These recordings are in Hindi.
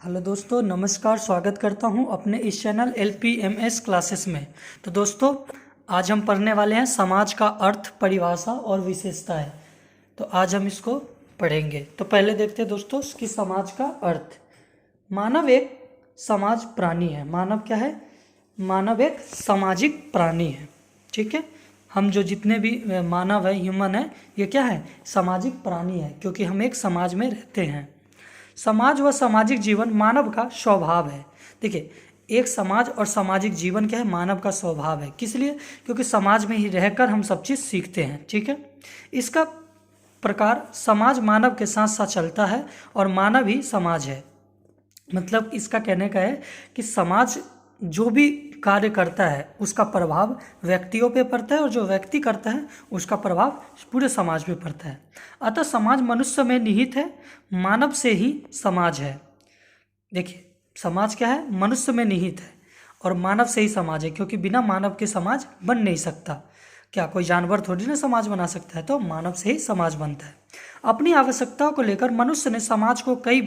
हेलो दोस्तों, नमस्कार। स्वागत करता हूं अपने इस चैनल LPMS क्लासेस में। तो दोस्तों, आज हम पढ़ने वाले हैं समाज का अर्थ, परिभाषा और विशेषताएं। तो आज हम इसको पढ़ेंगे। तो पहले देखते हैं दोस्तों कि समाज का अर्थ। मानव एक समाज प्राणी है। मानव क्या है? मानव एक सामाजिक प्राणी है। ठीक है, हम जो जितने भी मानव है, ह्यूमन है, ये क्या है? सामाजिक प्राणी है, क्योंकि हम एक समाज में रहते हैं। समाज व सामाजिक जीवन मानव का स्वभाव है। देखिए, एक समाज और सामाजिक जीवन क्या है? मानव का स्वभाव है। किस लिए? क्योंकि समाज में ही रहकर हम सब चीज़ सीखते हैं। ठीक है, इसका प्रकार समाज मानव के साथ साथ चलता है और मानव ही समाज है। मतलब इसका कहने का है कि समाज जो भी कार्य करता है उसका प्रभाव व्यक्तियों पे पड़ता है, और जो व्यक्ति करता है उसका प्रभाव पूरे समाज पे पड़ता है। अतः समाज मनुष्य में निहित है, मानव से ही समाज है। देखिए, समाज क्या है? मनुष्य में निहित है और मानव से ही समाज है, क्योंकि बिना मानव के समाज बन नहीं सकता। क्या कोई जानवर थोड़ी ना समाज बना सकता है? तो मानव से ही समाज बनता है। अपनी आवश्यकताओं को लेकर मनुष्य ने समाज को कई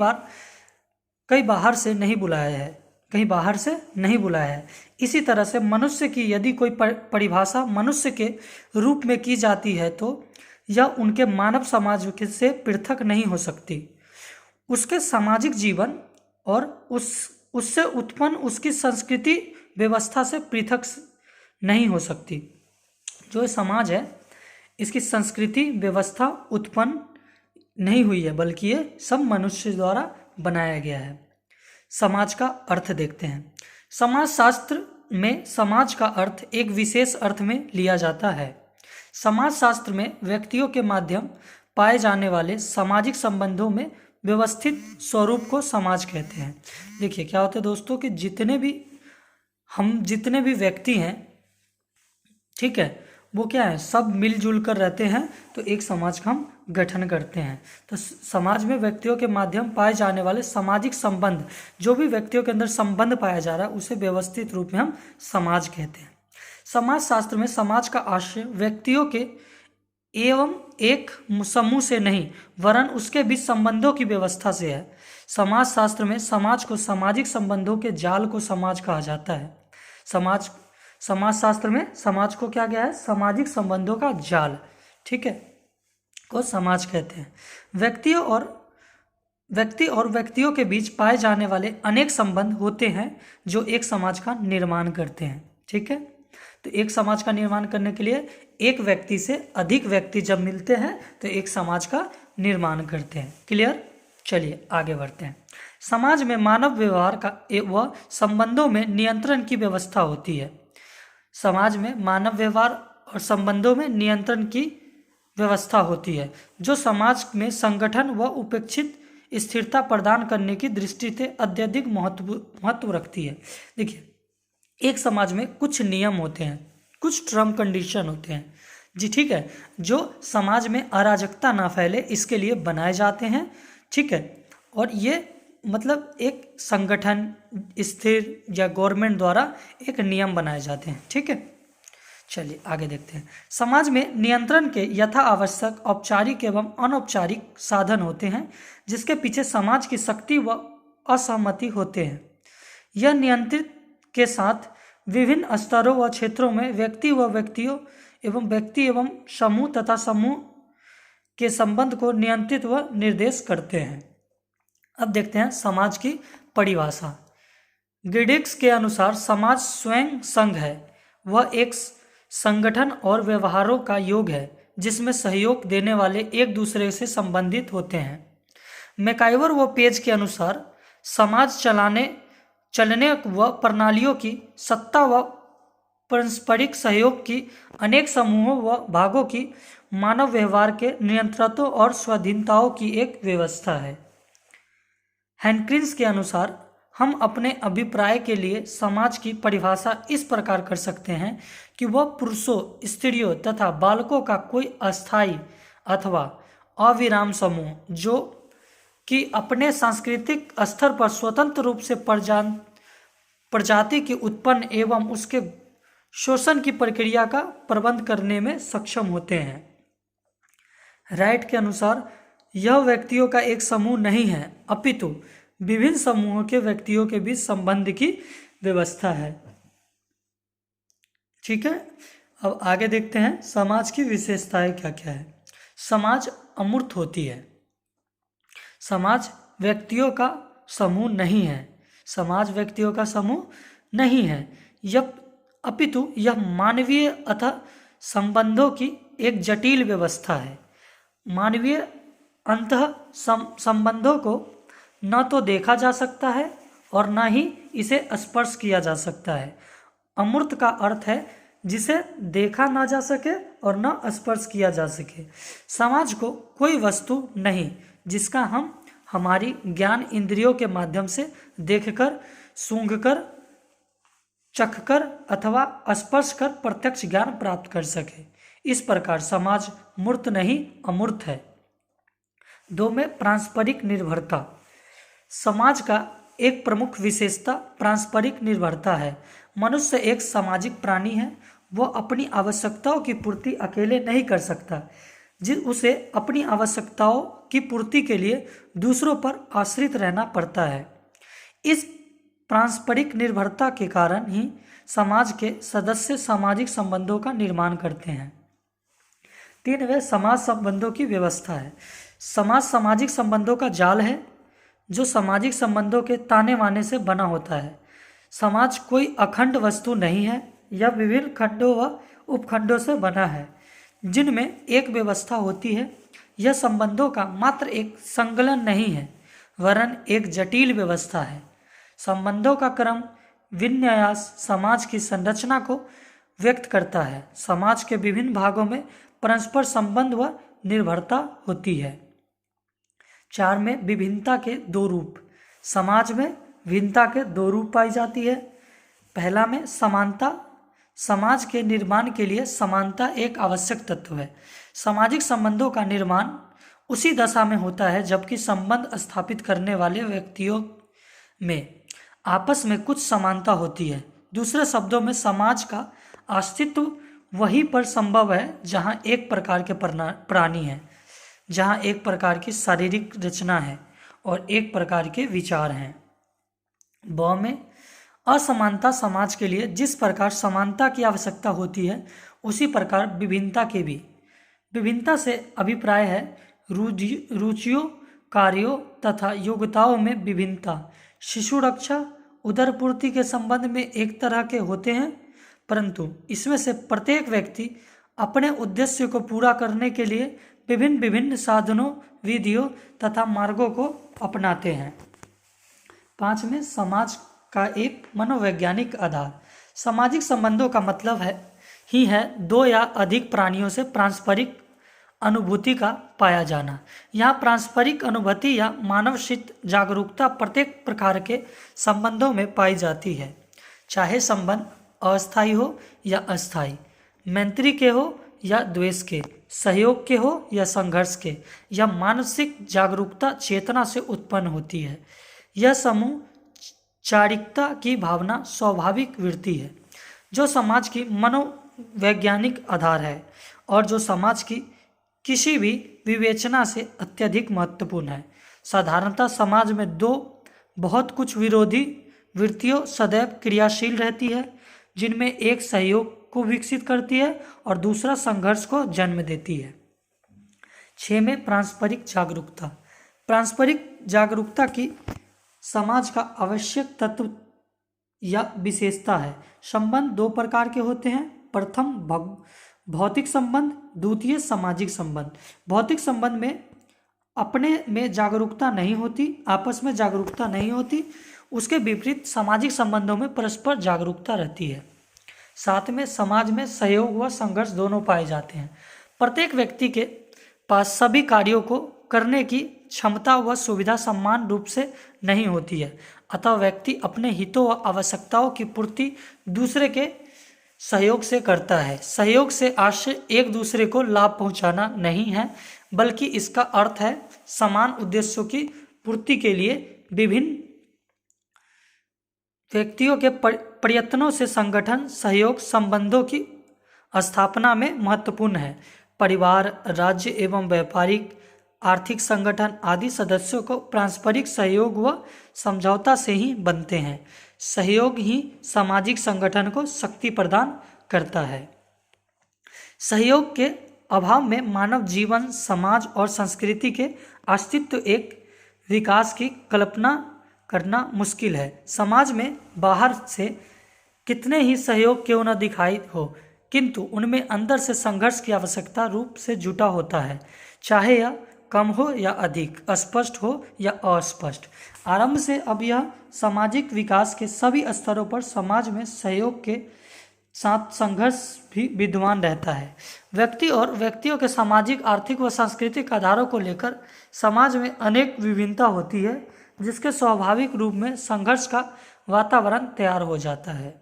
बाहर से नहीं बुलाया है, कहीं बाहर से नहीं बुलाया है। इसी तरह से मनुष्य की यदि कोई परिभाषा मनुष्य के रूप में की जाती है तो यह उनके मानव समाज से पृथक नहीं हो सकती। उसके सामाजिक जीवन और उससे उत्पन्न उसकी संस्कृति व्यवस्था से पृथक नहीं हो सकती। जो समाज है, इसकी संस्कृति व्यवस्था उत्पन्न नहीं हुई है, बल्कि ये सब मनुष्य द्वारा बनाया गया है। समाज का अर्थ देखते हैं। समाजशास्त्र में समाज का अर्थ एक विशेष अर्थ में लिया जाता है। समाजशास्त्र में व्यक्तियों के माध्यम पाए जाने वाले सामाजिक संबंधों में व्यवस्थित स्वरूप को समाज कहते हैं। देखिए, क्या होता है दोस्तों कि जितने भी व्यक्ति हैं, ठीक है, वो क्या है? सब मिलजुल कर रहते हैं, तो एक समाज का हम गठन करते हैं। तो समाज में व्यक्तियों के माध्यम पाए जाने वाले सामाजिक संबंध, जो भी व्यक्तियों के अंदर संबंध पाया जा रहा है, उसे व्यवस्थित रूप में हम समाज कहते हैं। समाज शास्त्र में समाज का आशय व्यक्तियों के एवं एक समूह से नहीं, वरन उसके बीच संबंधों की व्यवस्था से है। समाज शास्त्र में समाज को सामाजिक संबंधों के जाल को समाज कहा जाता है। समाजशास्त्र में समाज को क्या गया है? सामाजिक संबंधों का जाल, ठीक है, को समाज कहते हैं। व्यक्ति और व्यक्तियों के बीच पाए जाने वाले अनेक संबंध होते हैं जो एक समाज का निर्माण करते हैं। ठीक है, तो एक समाज का निर्माण करने के लिए एक व्यक्ति से अधिक व्यक्ति जब मिलते हैं तो एक समाज का निर्माण करते हैं। क्लियर? चलिए आगे बढ़ते हैं। समाज में मानव व्यवहार का व संबंधों में नियंत्रण की व्यवस्था होती है। समाज में मानव व्यवहार और संबंधों में नियंत्रण की व्यवस्था होती है, जो समाज में संगठन व उपेक्षित स्थिरता प्रदान करने की दृष्टि से अत्यधिक महत्व रखती है। देखिए, एक समाज में कुछ नियम होते हैं, कुछ टर्म कंडीशन होते हैं जी, ठीक है, जो समाज में अराजकता ना फैले इसके लिए बनाए जाते हैं। ठीक है, और ये मतलब एक संगठन, स्थिर या गवर्नमेंट द्वारा एक नियम बनाए जाते हैं। ठीक है, चलिए आगे देखते हैं। समाज में नियंत्रण के यथा आवश्यक औपचारिक एवं अनौपचारिक साधन होते हैं, जिसके पीछे समाज की शक्ति व असहमति होते हैं। यह नियंत्रित के साथ विभिन्न स्तरों व क्षेत्रों में व्यक्ति एवं समूह तथा समूह के संबंध को नियंत्रित व निर्देश करते हैं। अब देखते हैं समाज की परिभाषा। ग्रिडिक्स के अनुसार समाज स्वयं संघ है। वह एक संगठन और व्यवहारों का योग है जिसमें सहयोग देने वाले एक दूसरे से संबंधित होते हैं। मैकाइवर व पेज के अनुसार समाज चलने व प्रणालियों की सत्ता व पारस्परिक सहयोग की अनेक समूहों व भागों की मानव व्यवहार के नियंत्रणों और स्वाधीनताओं की एक व्यवस्था है। हैनक्रिंस के अनुसार हम अपने अभिप्राय के लिए समाज की परिभाषा इस प्रकार कर सकते हैं कि वह पुरुषों, स्त्रियों तथा बालकों का कोई अस्थायी अथवा अविराम समूह, जो कि अपने सांस्कृतिक स्तर पर स्वतंत्र रूप से प्रजाति की उत्पन्न एवं उसके शोषण की प्रक्रिया का प्रबंध करने में सक्षम होते हैं। राइट के अनुसार यह व्यक्तियों का एक समूह नहीं है, अपितु विभिन्न समूहों के व्यक्तियों के बीच संबंध की व्यवस्था है। ठीक है, अब आगे देखते हैं समाज की विशेषताएं क्या क्या है। समाज अमूर्त होती है। समाज व्यक्तियों का समूह नहीं है। समाज व्यक्तियों का समूह नहीं है, यह अपितु यह मानवीय अतः संबंधों की एक जटिल व्यवस्था है। मानवीय अंतः संबंधों को न तो देखा जा सकता है और न ही इसे स्पर्श किया जा सकता है। अमूर्त का अर्थ है जिसे देखा ना जा सके और न स्पर्श किया जा सके। समाज को कोई वस्तु नहीं जिसका हम हमारी ज्ञान इंद्रियों के माध्यम से देखकर, सूंघकर, चखकर अथवा स्पर्श कर प्रत्यक्ष ज्ञान प्राप्त कर सके। इस प्रकार समाज मूर्त नहीं अमूर्त है। 2 में पारस्परिक निर्भरता। समाज का एक प्रमुख विशेषता पारस्परिक निर्भरता है। मनुष्य एक सामाजिक प्राणी है। वह अपनी आवश्यकताओं की पूर्ति अकेले नहीं कर सकता, उसे अपनी आवश्यकताओं की पूर्ति के लिए दूसरों पर आश्रित रहना पड़ता है। इस पारस्परिक निर्भरता के कारण ही समाज के सदस्य सामाजिक संबंधों का निर्माण करते हैं। 3 वे समाज संबंधों की व्यवस्था है। समाज सामाजिक संबंधों का जाल है जो सामाजिक संबंधों के ताने बाने से बना होता है। समाज कोई अखंड वस्तु नहीं है, यह विभिन्न खंडों व उपखंडों से बना है जिनमें एक व्यवस्था होती है। यह संबंधों का मात्र एक संकलन नहीं है वरन एक जटिल व्यवस्था है। संबंधों का क्रम विन्यास समाज की संरचना को व्यक्त करता है। समाज के विभिन्न भागों में परस्पर संबंध व निर्भरता होती है। 4 में विभिन्नता के 2 रूप। समाज में भिन्नता के 2 रूप पाई जाती है। पहला में समानता। समाज के निर्माण के लिए समानता एक आवश्यक तत्व है। सामाजिक संबंधों का निर्माण उसी दशा में होता है जबकि संबंध स्थापित करने वाले व्यक्तियों में आपस में कुछ समानता होती है। दूसरे शब्दों में समाज का अस्तित्व वहीं पर संभव है जहां एक प्रकार के प्राणी हैं, जहां एक प्रकार की शारीरिक रचना है और एक प्रकार के विचार हैं। ब में असमानता। समाज के लिए जिस प्रकार समानता की आवश्यकता होती है उसी प्रकार विभिन्नता के भी। विभिन्नता से अभिप्राय है रुचियों, कार्यों तथा योग्यताओं में विभिन्नता। शिशु रक्षा, उदर पूर्ति के संबंध में एक तरह के होते हैं, परंतु इसमें से प्रत्येक व्यक्ति अपने उद्देश्य को पूरा करने के लिए विभिन्न विभिन्न साधनों, विधियों तथा मार्गों को अपनाते हैं। 5 में समाज का एक मनोवैज्ञानिक आधार। सामाजिक संबंधों का मतलब है 2 या अधिक प्राणियों से पारस्परिक अनुभूति का पाया जाना। यहाँ पारस्परिक अनुभूति या मानवशित जागरूकता प्रत्येक प्रकार के संबंधों में पाई जाती है, चाहे संबंध अस्थायी हो या अस्थायी, मैत्री के हो या द्वेष के, सहयोग के हो या संघर्ष के। यह मानसिक जागरूकता चेतना से उत्पन्न होती है। यह समूह चारिकता की भावना स्वाभाविक वृत्ति है जो समाज की मनोवैज्ञानिक आधार है और जो समाज की किसी भी विवेचना से अत्यधिक महत्वपूर्ण है। साधारणतः समाज में 2 बहुत कुछ विरोधी वृत्तियों सदैव क्रियाशील रहती है, जिनमें एक सहयोग को विकसित करती है और दूसरा संघर्ष को जन्म देती है। 6 में पारस्परिक जागरूकता। पारस्परिक जागरूकता की समाज का आवश्यक तत्व या विशेषता है। संबंध 2 प्रकार के होते हैं। प्रथम भौतिक संबंध, द्वितीय सामाजिक संबंध। भौतिक संबंध में अपने में जागरूकता नहीं होती, आपस में जागरूकता नहीं होती। उसके विपरीत सामाजिक संबंधों में परस्पर जागरूकता रहती है। 7 में समाज में सहयोग व संघर्ष दोनों पाए जाते हैं। प्रत्येक व्यक्ति के पास सभी कार्यों को करने की क्षमता व सुविधा समान रूप से नहीं होती है, अतः व्यक्ति अपने हितों व आवश्यकताओं की पूर्ति दूसरे के सहयोग से करता है। सहयोग से आशय एक दूसरे को लाभ पहुंचाना नहीं है, बल्कि इसका अर्थ है समान उद्देश्यों की पूर्ति के लिए विभिन्न व्यक्तियों के प्रयत्नों से संगठन सहयोग संबंधों की स्थापना में महत्वपूर्ण है। परिवार, राज्य एवं व्यापारिक आर्थिक संगठन आदि सदस्यों को पारस्परिक सहयोग व समझौता से ही बनते हैं। सहयोग ही सामाजिक संगठन को शक्ति प्रदान करता है। सहयोग के अभाव में मानव जीवन, समाज और संस्कृति के अस्तित्व एक विकास की कल्पना करना मुश्किल है। समाज में बाहर से कितने ही सहयोग क्यों न दिखाई हो, किंतु उनमें अंदर से संघर्ष की आवश्यकता रूप से जुटा होता है, चाहे यह कम हो या अधिक, स्पष्ट हो या अस्पष्ट। आरंभ से अब यह सामाजिक विकास के सभी स्तरों पर समाज में सहयोग के साथ संघर्ष भी विद्यमान रहता है। व्यक्ति और व्यक्तियों के सामाजिक, आर्थिक व सांस्कृतिक आधारों को लेकर समाज में अनेक विभिन्नता होती है, जिसके स्वाभाविक रूप में संघर्ष का वातावरण तैयार हो जाता है।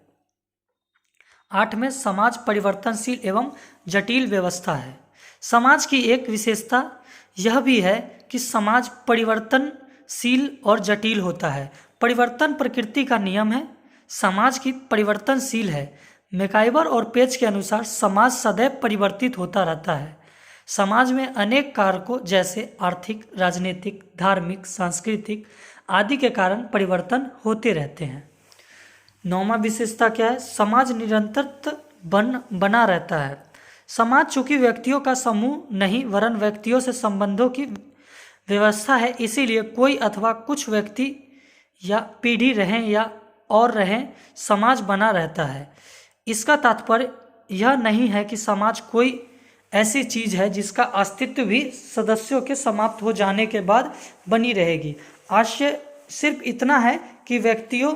8 में समाज परिवर्तनशील एवं जटिल व्यवस्था है। समाज की एक विशेषता यह भी है कि समाज परिवर्तनशील और जटिल होता है। परिवर्तन प्रकृति का नियम है। समाज की परिवर्तनशील है। मैकाइवर और पेज के अनुसार समाज सदैव परिवर्तित होता रहता है। समाज में अनेक कारकों जैसे आर्थिक, राजनीतिक, धार्मिक, सांस्कृतिक आदि के कारण परिवर्तन होते रहते हैं। 9वां विशेषता क्या है? समाज निरंतर बना रहता है। समाज चूंकि व्यक्तियों का समूह नहीं वरन व्यक्तियों से संबंधों की व्यवस्था है, इसीलिए कोई अथवा कुछ व्यक्ति या पीढ़ी रहें या और रहें, समाज बना रहता है। इसका तात्पर्य यह नहीं है कि समाज कोई ऐसी चीज है जिसका अस्तित्व भी सदस्यों के समाप्त हो जाने के बाद बनी रहेगी। आशय सिर्फ इतना है कि व्यक्तियों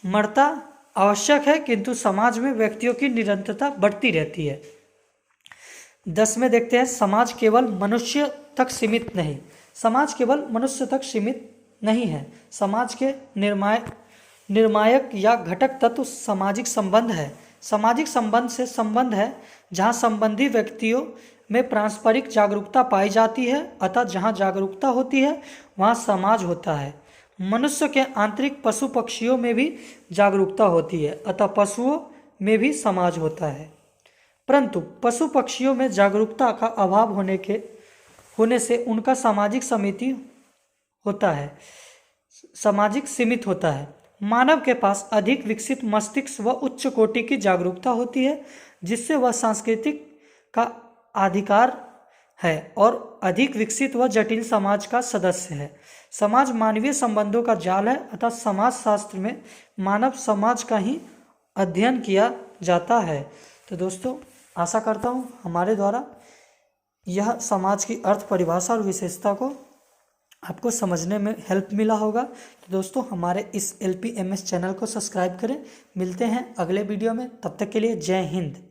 मरता आवश्यक है, किंतु समाज में व्यक्तियों की निरंतरता बढ़ती रहती है। 10 में देखते हैं, समाज केवल मनुष्य तक सीमित नहीं। समाज केवल मनुष्य तक सीमित नहीं है। समाज के निर्मायक या घटक तत्व सामाजिक संबंध है। सामाजिक संबंध से संबंध है जहाँ संबंधी व्यक्तियों में पारस्परिक जागरूकता पाई जाती है, अतः जहाँ जागरूकता होती है वहाँ समाज होता है। मनुष्य के आंतरिक पशु पक्षियों में भी जागरूकता होती है, अतः पशुओं में भी समाज होता है। परंतु पशु पक्षियों में जागरूकता का अभाव होने से उनका सामाजिक सीमित होता है। मानव के पास अधिक विकसित मस्तिष्क व उच्च कोटि की जागरूकता होती है, जिससे वह सांस्कृतिक का अधिकार है और अधिक विकसित व जटिल समाज का सदस्य है। समाज मानवीय संबंधों का जाल है, अतः समाज शास्त्र में मानव समाज का ही अध्ययन किया जाता है। तो दोस्तों, आशा करता हूँ हमारे द्वारा यह समाज की अर्थ परिभाषा और विशेषता को आपको समझने में हेल्प मिला होगा। तो दोस्तों, हमारे इस LPMS चैनल को सब्सक्राइब करें। मिलते हैं अगले वीडियो में, तब तक के लिए जय हिंद।